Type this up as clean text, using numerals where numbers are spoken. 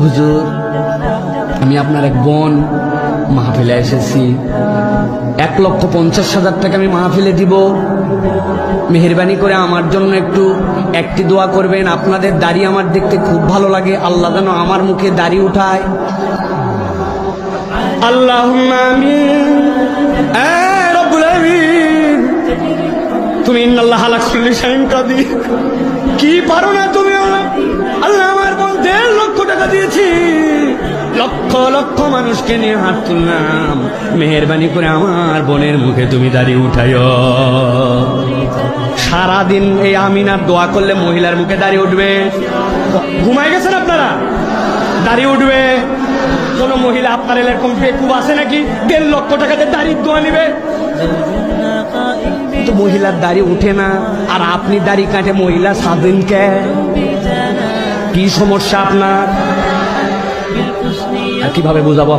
হুজুর, আমি আপনার এক বোন, মাহফিলে এসেছি, 1,50,000 টাকা আমি মাহফিলে দিব, মেহেরবানি করে আমার জন্য একটি দোয়া করবেন। আপনাদের দাড়ি আমার দেখতে খুব ভালো লাগে, আল্লাহ যেন আমার মুখে দাড়ি উঠায়। আল্লাহুম্মা আমিন। রব্বুল আলামিন, তুমি ইন্নাল্লাহা আলা কুল্লি শাইইন কাদির, কি পারো না তুমি। আল্লাহ, আমার বোন 1.5 লক্ষ টাকা দিয়েছি, লক্ষ লক্ষ মানুষকে নিয়ে হাত তুললাম, মেহেরবানি করে আমার বোনের মুখে তুমি দাড়ি উঠাইও। সারাদিন এই আমিনার দোয়া করলে মহিলার মুখে দাড়ি উঠবে। ঘুমাই গেছেন আপনারা? দাড়ি উঠবে। কোন মহিলা আপনার এরকম বেকুব আছে নাকি 1.5 লক্ষ টাকাতে দাড়ির দোয়া নিবে? তো মহিলার দাড়ি উঠে না, আর আপনি দাড়ি কাটে মহিলা সাধেন কে? কি সমস্যা আপনার? আর কিভাবে বুঝাবো?